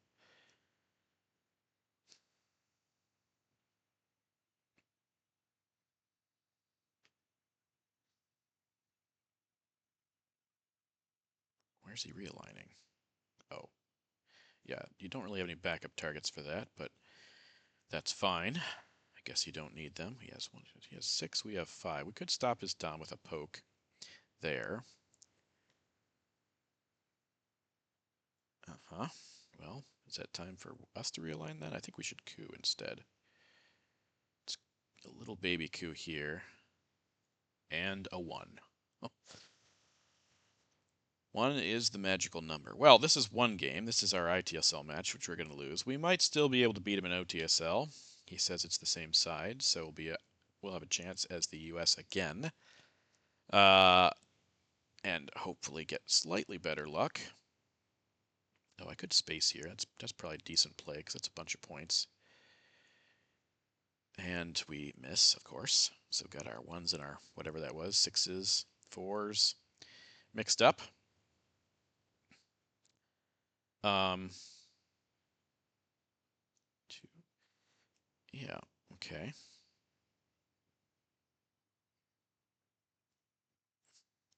S1: Where's he realigning? Oh, yeah, you don't really have any backup targets for that, but that's fine. I guess you don't need them. He has 1, he has 6, we have 5. We could stop his Dom with a poke there. Uh-huh. Well, is that time for us to realign that? I think we should coup instead. It's a little baby coup here. And a 1. Oh. 1 is the magical number. Well, this is one game. This is our ITSL match, which we're going to lose. We might still be able to beat him in OTSL. He says it's the same side, so we'll have a chance as the US again. And hopefully get slightly better luck. Oh, I could space here. That's probably a decent play because it's a bunch of points. And we miss, of course. So got our 1s and our whatever that was, 6s, 4s mixed up. Um, 2. Yeah, okay.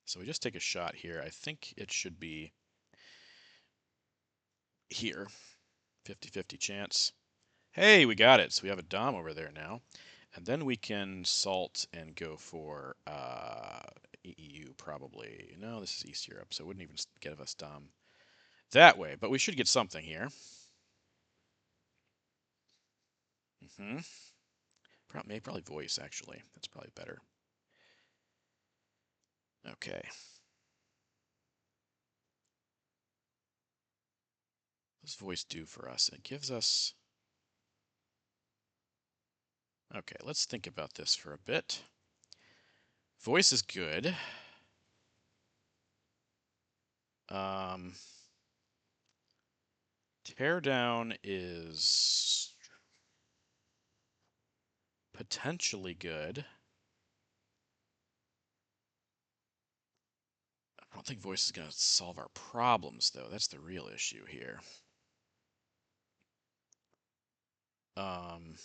S1: So we just take a shot here. I think it should be here. 50-50 chance. Hey, we got it. So we have a Dom over there now. And then we can salt and go for EU probably. No, this is East Europe, so it wouldn't even give us Dom that way. But we should get something here. Mm-hmm. Probably voice, actually. That's probably better. Okay. What does voice do for us? It gives us... Okay, let's think about this for a bit. Voice is good. Teardown is potentially good. I don't think voice is going to solve our problems, though. That's the real issue here. Um,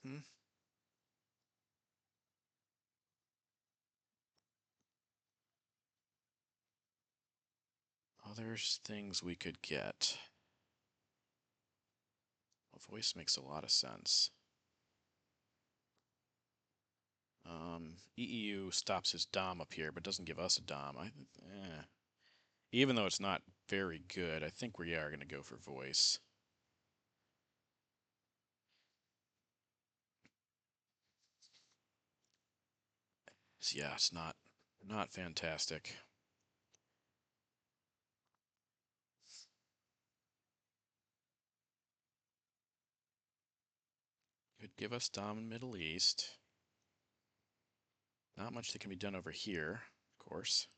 S1: hmm. There's things we could get. Well, voice makes a lot of sense. EEU stops his Dom up here, but doesn't give us a Dom. Even though it's not very good, I think we are going to go for voice. So yeah, it's not fantastic. Could give us Dom in Middle East. Not much that can be done over here, of course.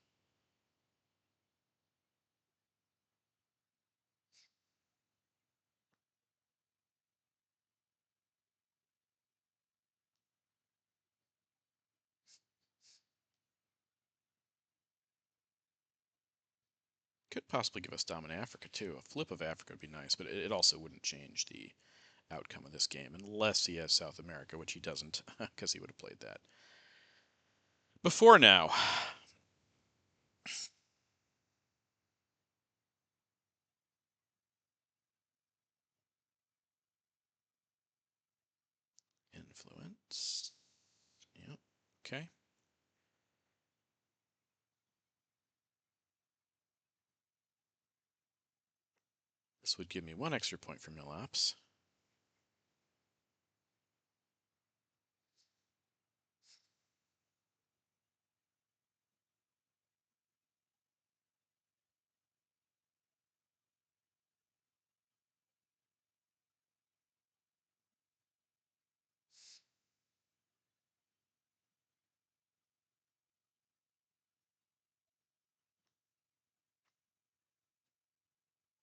S1: Could possibly give us Dom in Africa, too. A flip of Africa would be nice, but it also wouldn't change the outcome of this game, unless he has South America, which he doesn't, because he would have played that before now. Influence. Yep. Okay. This would give me 1 extra point for Milops.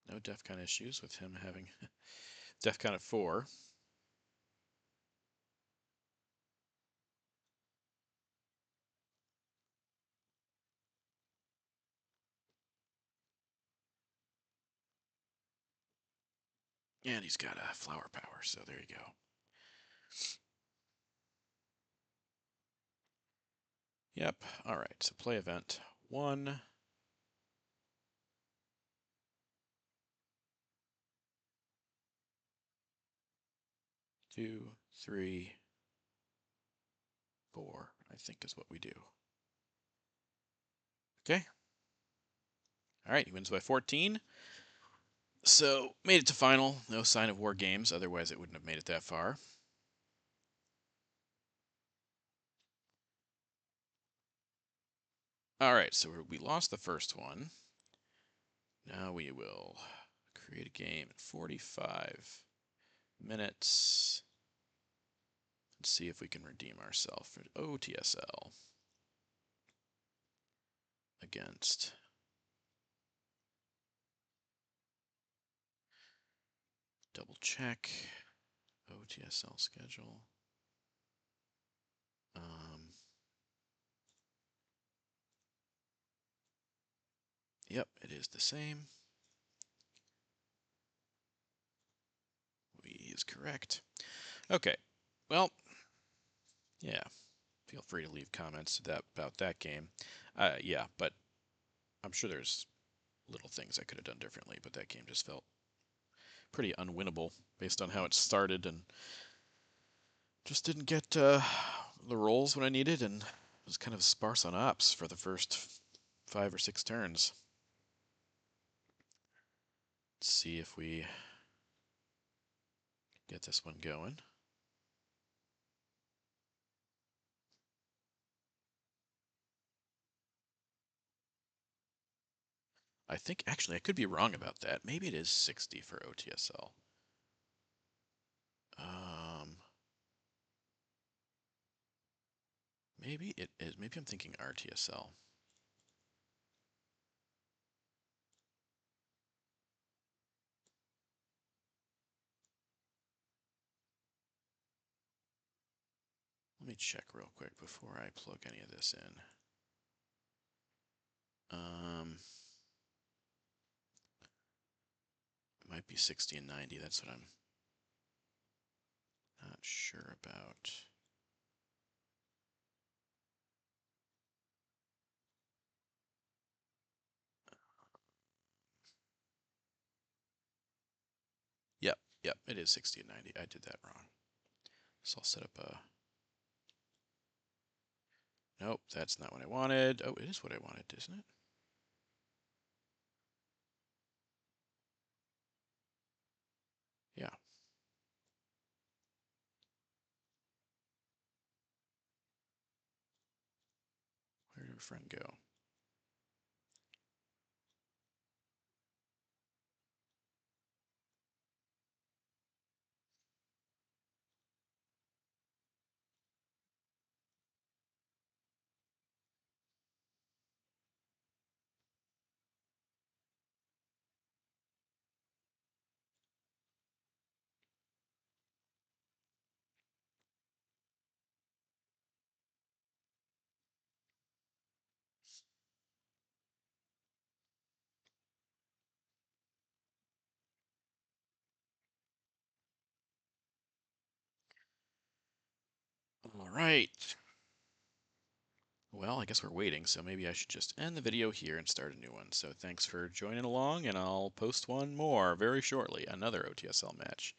S1: No DEFCON issues with him having DEFCON at 4. And he's got a flower power, so there you go. Yep. All right. So play event 1. 2, 3, 4, I think is what we do. Okay. All right. He wins by 14. So made it to final. No sign of war games. Otherwise, it wouldn't have made it that far. All right. So we lost the first one. Now we will create a game in 45 minutes. Let's see if we can redeem ourselves for OTSL against double check OTSL schedule. Yep, it is the same. He is correct. Okay, well, yeah. Feel free to leave comments about that game. Yeah, but I'm sure there's little things I could have done differently, but that game just felt pretty unwinnable based on how it started and just didn't get the rolls when I needed and was kind of sparse on ops for the first 5 or 6 turns. Let's see if we get this one going. I think, actually, I could be wrong about that. Maybe it is 60 for OTSL. Maybe it is. Maybe I'm thinking RTSL. Let me check real quick before I plug any of this in. It might be 60 and 90. That's what I'm not sure about. Yep, it is 60 and 90. I did that wrong. So I'll set up a... Nope, that's not what I wanted. Oh, it is what I wanted, isn't it? Yeah. Where did our friend go? All right. Well, I guess we're waiting, so maybe I should just end the video here and start a new one. So thanks for joining along, and I'll post one more very shortly, another OTSL match.